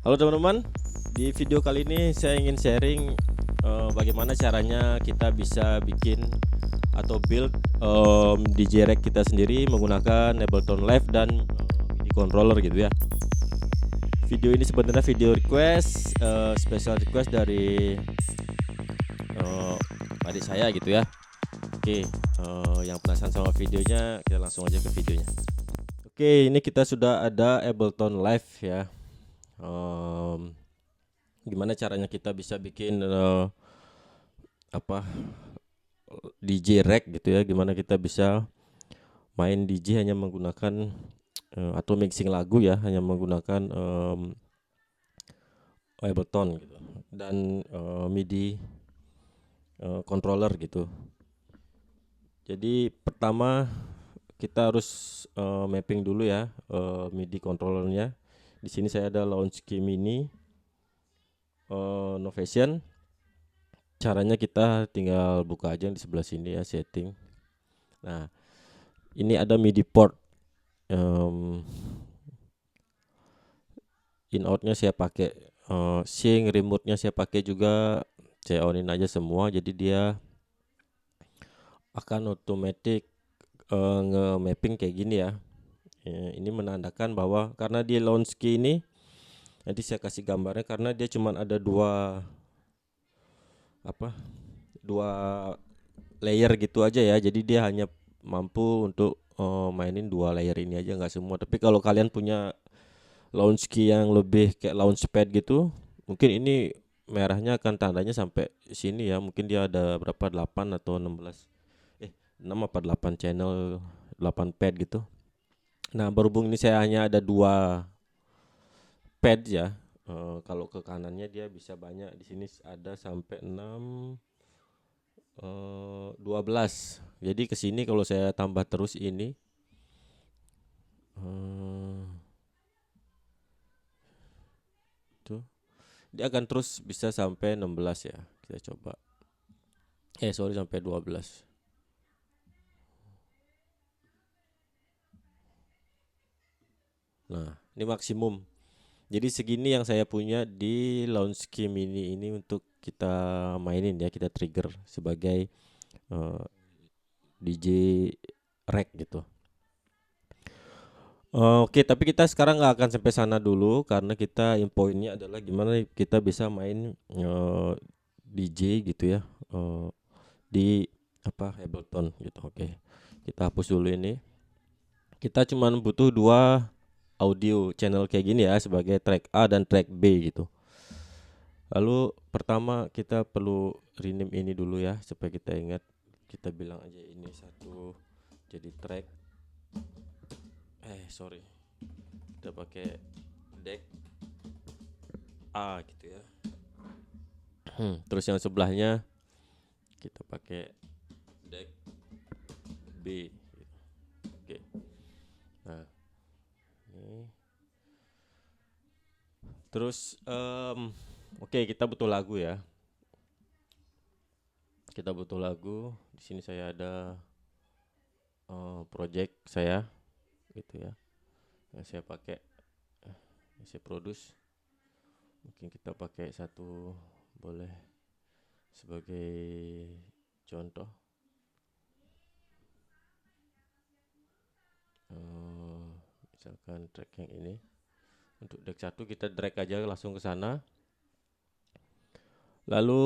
Halo teman-teman, di video kali ini saya ingin sharing bagaimana caranya kita bisa bikin atau build DJ rack kita sendiri menggunakan Ableton Live dan MIDI controller gitu ya. Video ini sebenarnya video request, special request dari adik saya gitu ya. Oke, yang penasaran sama videonya kita langsung aja ke videonya. Oke, ini kita sudah ada Ableton Live ya. Gimana caranya kita bisa bikin DJ rack gitu ya, gimana kita bisa main DJ hanya menggunakan atau mixing lagu ya hanya menggunakan Ableton gitu dan MIDI controller gitu. Jadi pertama kita harus mapping dulu ya MIDI controllernya. Di sini saya ada Launchkey Mini Novation. Caranya kita tinggal buka aja di sebelah sini ya, setting. Nah, ini ada MIDI port. In outnya saya pakai sync, remote-nya saya pakai juga, saya onin aja semua. Jadi dia akan otomatis nge-mapping kayak gini ya. Ini menandakan bahwa karena dia launch key ini, nanti saya kasih gambarnya, karena dia cuma ada dua layer gitu aja ya. Jadi dia hanya mampu untuk mainin dua layer ini aja, nggak semua. Tapi kalau kalian punya launch key yang lebih kayak launchpad gitu, mungkin ini merahnya akan tandanya sampai sini ya. Mungkin dia ada berapa, 8 atau 16, 6 apa 8 channel, 8 pad gitu. Nah, berhubung ini saya hanya ada dua pad ya, kalau ke kanannya dia bisa banyak. Di sini ada sampai 6, 12. Jadi ke sini kalau saya tambah terus ini tuh, dia akan terus bisa sampai 16 ya. Kita coba. Sampai 12. Nah, ini maksimum. Jadi segini yang saya punya di Launchkey Mini ini untuk kita mainin ya, kita trigger sebagai DJ rack gitu. Oke, tapi kita sekarang nggak akan sampai sana dulu karena kita poinnya adalah gimana kita bisa main DJ gitu ya di Ableton gitu. Oke, kita hapus dulu ini. Kita cuma butuh dua audio channel kayak gini ya sebagai track A dan track B gitu. Lalu pertama kita perlu rename ini dulu ya supaya kita ingat. Kita bilang aja ini satu jadi track. Kita pakai deck A gitu ya. Terus yang sebelahnya kita pakai deck B. Oke. Nah, ini. Terus oke, kita butuh lagu ya. Kita butuh lagu. Di sini saya ada project saya gitu ya. Yang saya pakai, yang saya produce. Mungkin kita pakai satu boleh sebagai contoh. Misalkan track yang ini. Untuk deck 1 kita drag aja langsung ke sana. Lalu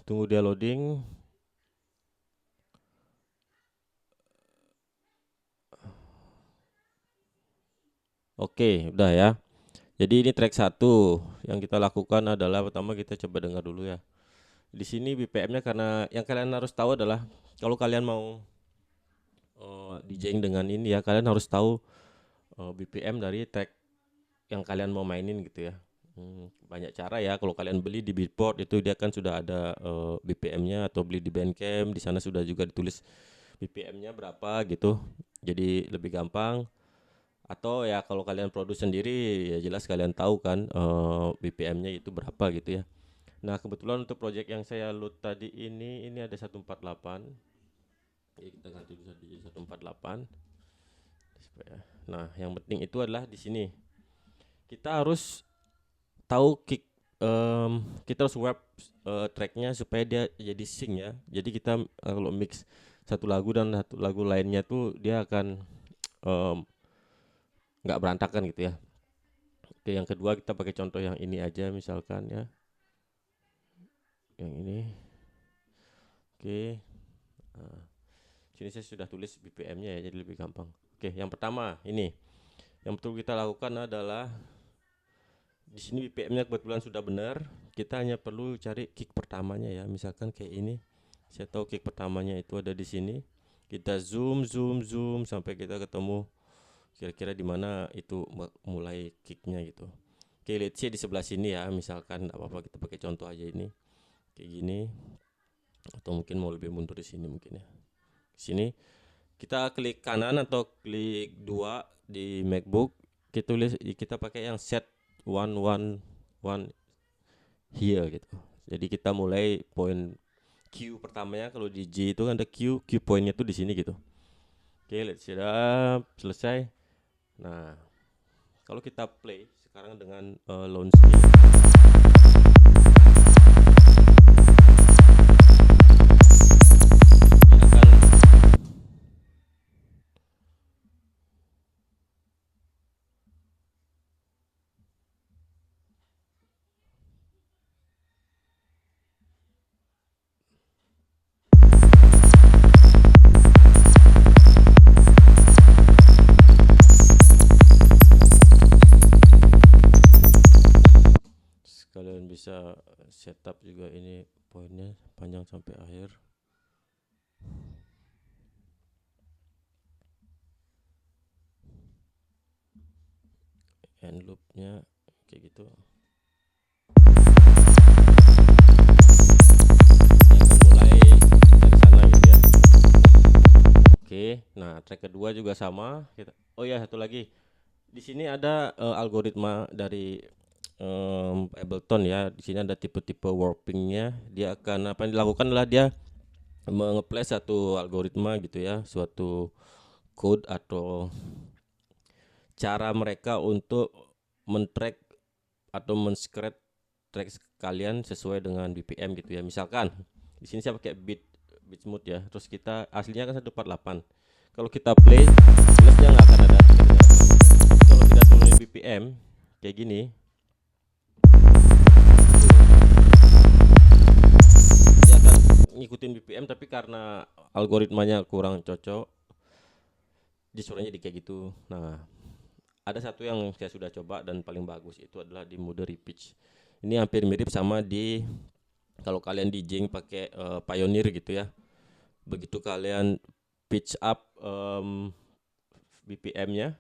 tunggu dia loading. Oke, udah ya. Jadi ini track 1. Yang kita lakukan adalah pertama kita coba dengar dulu ya. Di sini BPM-nya, karena yang kalian harus tahu adalah kalau kalian mau DJing dengan ini ya, kalian harus tahu BPM dari track yang kalian mau mainin gitu ya. Banyak cara ya. Kalau kalian beli di Beatport itu dia kan sudah ada BPM-nya, atau beli di Bandcamp, di sana sudah juga ditulis BPM-nya berapa gitu. Jadi lebih gampang. Atau ya kalau kalian produce sendiri ya jelas kalian tahu kan BPM-nya itu berapa gitu ya. Nah, kebetulan untuk project yang saya load tadi ini ada 148. Ya, kita ganti dulu jadi 148. Nah, yang penting itu adalah di sini. Kita harus tahu kick, kita harus wrap tracknya supaya dia jadi sync ya. Jadi kita kalau mix satu lagu dan satu lagu lainnya tuh dia akan em, nggak berantakan gitu ya. Oke, yang kedua kita pakai contoh yang ini aja misalkan ya, yang ini. Oke, nah, sini saya sudah tulis BPM-nya ya, jadi lebih gampang. Oke, yang pertama ini, yang perlu kita lakukan adalah di sini BPM-nya kebetulan sudah benar. Kita hanya perlu cari kick pertamanya ya. Misalkan kayak ini. Saya tahu kick pertamanya itu ada di sini. Kita zoom zoom zoom sampai kita ketemu kira-kira di mana itu mulai kicknya gitu. Oke, let's say di sebelah sini ya. Misalkan apa-apa kita pakai contoh aja ini. Kayak gini. Atau mungkin mau lebih mundur di sini mungkin ya. Di sini kita klik kanan atau klik dua di MacBook. Kita pakai yang set one one one here gitu. Jadi kita mulai poin Q pertamanya, kalau di G itu kan ada Q poinnya tuh di sini gitu. Oke, let's see, selesai. Nah, kalau kita play sekarang dengan launch dia akan sekalian bisa setup juga ini poinnya panjang sampai akhir. End loopnya kayak gitu. Mulai dari sana gitu ya. Oke, nah track kedua juga sama. Oh ya, satu lagi. Di sini ada algoritma dari Ableton ya. Di sini ada tipe-tipe warpingnya. Dia akan apa yang dilakukan adalah dia mengeplay satu algoritma gitu ya, suatu code atau cara mereka untuk men-track atau men-scratch track kalian sesuai dengan BPM gitu ya. Misalkan di sini saya pakai beat smooth ya. Terus kita aslinya kan 148. Kalau kita play, plusnya nggak akan ada kedengaran. Kalau kita turunin BPM kayak gini, dia akan ngikutin BPM tapi karena algoritmanya kurang cocok, disuruhnya di kayak gitu. Nah, ada satu yang saya sudah coba dan paling bagus itu adalah di mode repitch. Ini hampir mirip sama di kalau kalian DJing pakai Pioneer gitu ya. Begitu kalian pitch up BPM-nya,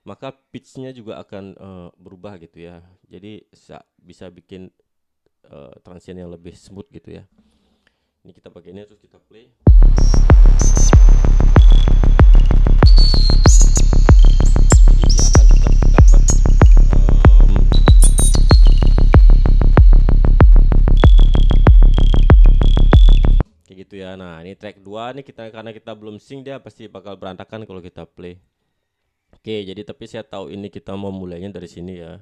maka pitch-nya juga akan berubah gitu ya. Jadi bisa bikin transient yang lebih smooth gitu ya. Ini kita pakai ini terus kita play. Jadi dia akan tetap dapat kayak gitu ya. Nah, ini track 2 nih karena kita belum sync dia pasti bakal berantakan kalau kita play. Oke, jadi tapi saya tahu ini kita mau mulainya dari sini ya.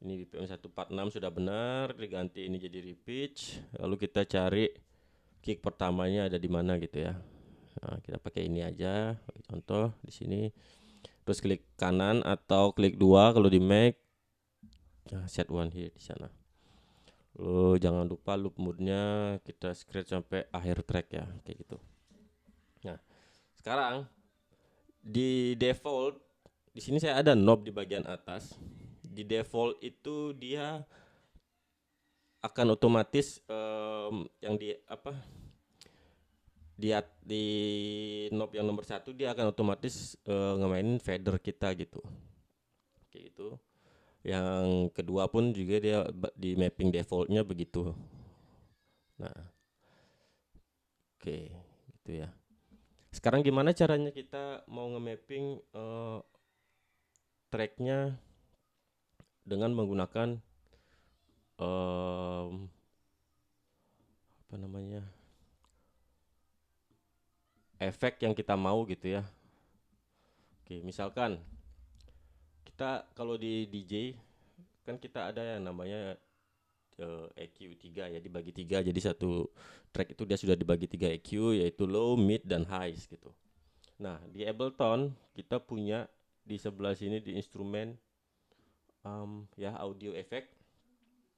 Ini BPM 146 sudah benar, diganti ini jadi repitch. Lalu kita cari kick pertamanya ada di mana gitu ya. Nah, kita pakai ini aja, contoh di sini. Terus klik kanan atau klik 2 kalau di Mac. Nah, set one here di sana. Lalu jangan lupa loop mode-nya kita scratch sampai akhir track ya, kayak gitu. Nah, sekarang di default di sini saya ada knob di bagian atas. Di default itu dia akan otomatis yang di apa di knob yang nomor 1 dia akan otomatis ngemainin fader kita gitu, kayak gitu. Yang kedua pun juga dia di mapping defaultnya begitu. Nah, oke, gitu ya. Sekarang gimana caranya kita mau nge-mapping tracknya dengan menggunakan apa namanya efek yang kita mau gitu ya. Oke, misalkan kita kalau di DJ kan kita ada yang namanya EQ 3 ya, dibagi 3, jadi satu track itu dia sudah dibagi 3 EQ, yaitu low, mid, dan high gitu. Nah, di Ableton kita punya di sebelah sini di instrumen ya audio effect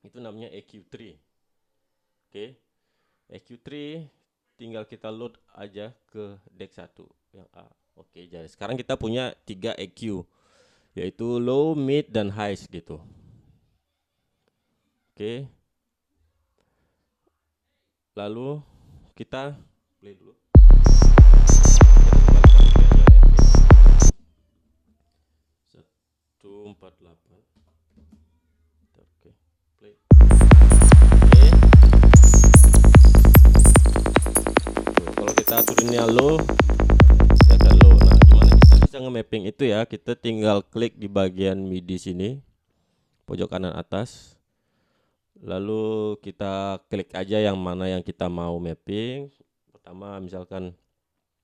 itu namanya EQ3. Oke. EQ3 tinggal kita load aja ke deck 1 yang A. Oke, jadi sekarang kita punya 3 EQ, yaitu low, mid, dan high gitu. Oke. Lalu kita play dulu. 148. Oke, play. Oke. Tuh, kalau kita aturinnya low, ya kan low. Nah, gimana kita bisa nge-mapping itu ya? Kita tinggal klik di bagian MIDI sini, pojok kanan atas. Lalu kita klik aja yang mana yang kita mau mapping. Pertama misalkan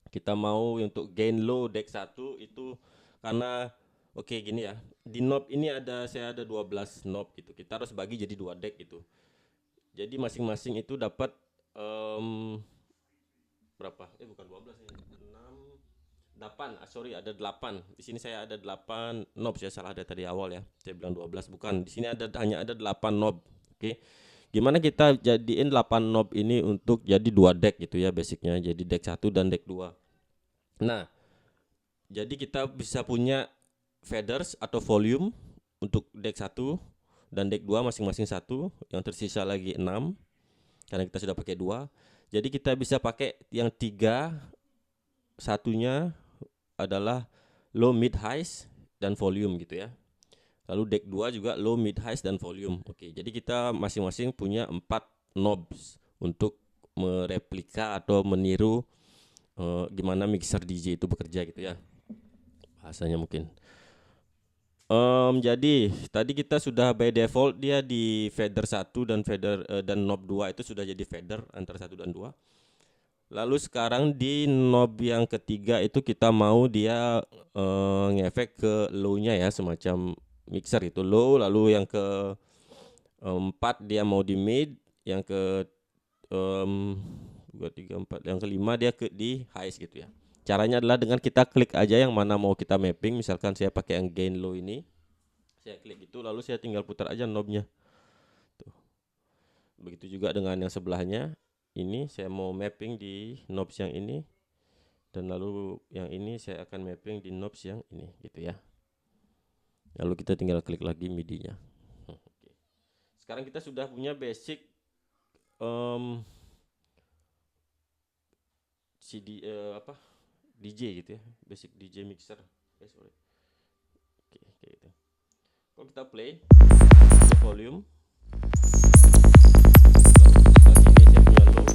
kita mau untuk gain low deck 1 itu karena oke gini ya. Di knob ini saya ada 12 knob gitu. Kita harus bagi jadi 2 deck gitu. Jadi masing-masing itu dapat berapa? Bukan 12 ya. 6 8, sorry ada 8. Di sini saya ada 8 knob, saya salah ada tadi awal ya. Saya bilang 12, bukan. Di sini hanya ada 8 knob. Oke. Gimana kita jadiin 8 knob ini untuk jadi 2 deck gitu ya basicnya. Jadi deck 1 dan deck 2. Nah, jadi kita bisa punya faders atau volume untuk deck 1 dan deck 2 masing-masing 1, yang tersisa lagi 6 karena kita sudah pakai 2. Jadi kita bisa pakai yang 3, satunya adalah low, mid, high dan volume gitu ya. Lalu deck 2 juga low, mid, high dan volume. Oke, jadi kita masing-masing punya 4 knobs untuk mereplika atau meniru gimana mixer DJ itu bekerja gitu ya. Bahasanya mungkin. Jadi tadi kita sudah by default dia di fader 1 dan fader dan knob 2 itu sudah jadi fader antara 1 dan 2. Lalu sekarang di knob yang ketiga itu kita mau dia ngefek ke low-nya ya, semacam mixer itu low. Lalu yang ke 4 dia mau di mid, yang ke 2, 3, 4, yang kelima dia di high gitu ya. Caranya adalah dengan kita klik aja yang mana mau kita mapping. Misalkan saya pakai yang gain low ini, saya klik itu lalu saya tinggal putar aja knobnya. Tuh. Begitu juga dengan yang sebelahnya. Ini saya mau mapping di knobs yang ini, dan lalu yang ini saya akan mapping di knobs yang ini gitu ya. Lalu kita tinggal klik lagi MIDI-nya. Oke. Sekarang kita sudah punya basic DJ gitu ya, basic DJ mixer. Sorry. Oke, kayak gitu. Kalau kita play the volume, lalu ini saya punya low,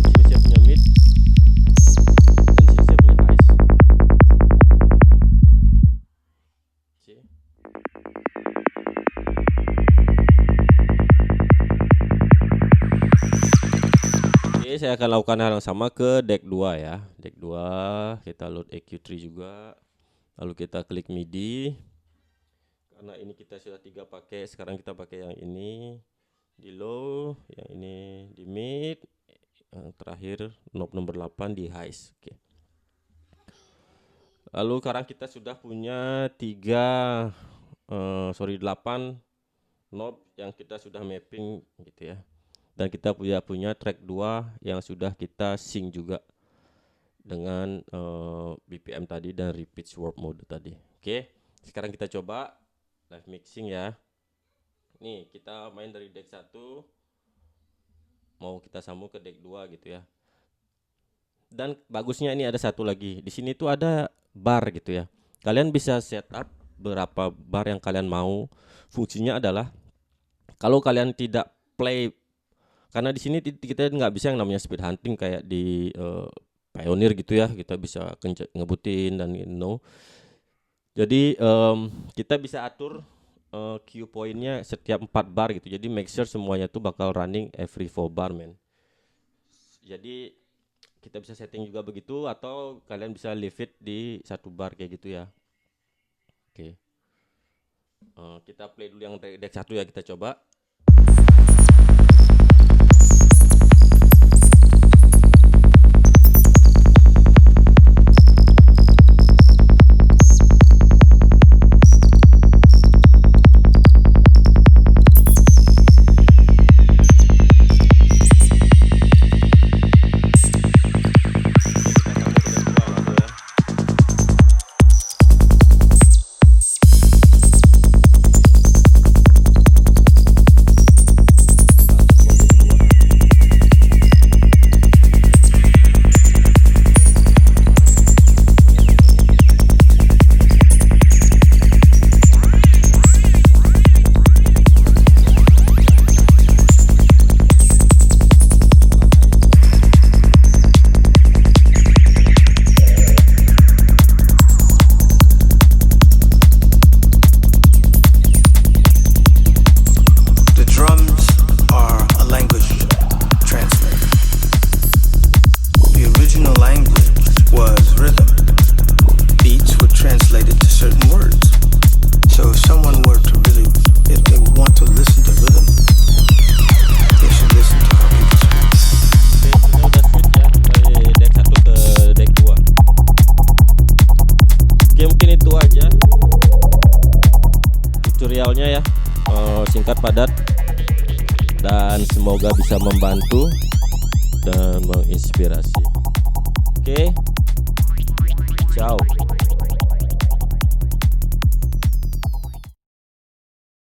sini saya punya mid, dan sini saya punya high. C. Oke, saya akan lakukan hal yang sama ke deck 2 ya. Deck 2 kita load EQ3 juga. Lalu kita klik MIDI. Karena ini kita sudah 3 pakai, sekarang kita pakai yang ini di low, yang ini di mid, yang terakhir knob nomor 8 di high. Oke. Lalu sekarang kita sudah punya 8 knob yang kita sudah mapping gitu ya. Dan kita punya track 2 yang sudah kita sync juga dengan BPM tadi dan repeat warp mode tadi. Oke. Sekarang kita coba live mixing ya. Nih, kita main dari deck 1 mau kita sambung ke deck 2 gitu ya. Dan bagusnya ini ada satu lagi. Di sini tuh ada bar gitu ya. Kalian bisa setup berapa bar yang kalian mau. Fungsinya adalah kalau kalian tidak play, karena di sini kita nggak bisa yang namanya speed hunting kayak di Pioneer gitu ya. Kita bisa ngebutin dan Jadi kita bisa atur Q point-nya setiap 4 bar gitu. Jadi make sure semuanya tuh bakal running every 4 bar, man. Jadi kita bisa setting juga begitu, atau kalian bisa leave it di 1 bar kayak gitu ya. Oke. Kita play dulu yang deck 1 ya, kita coba. Tutorialnya ya, singkat padat dan semoga bisa membantu dan menginspirasi. Oke, ciao.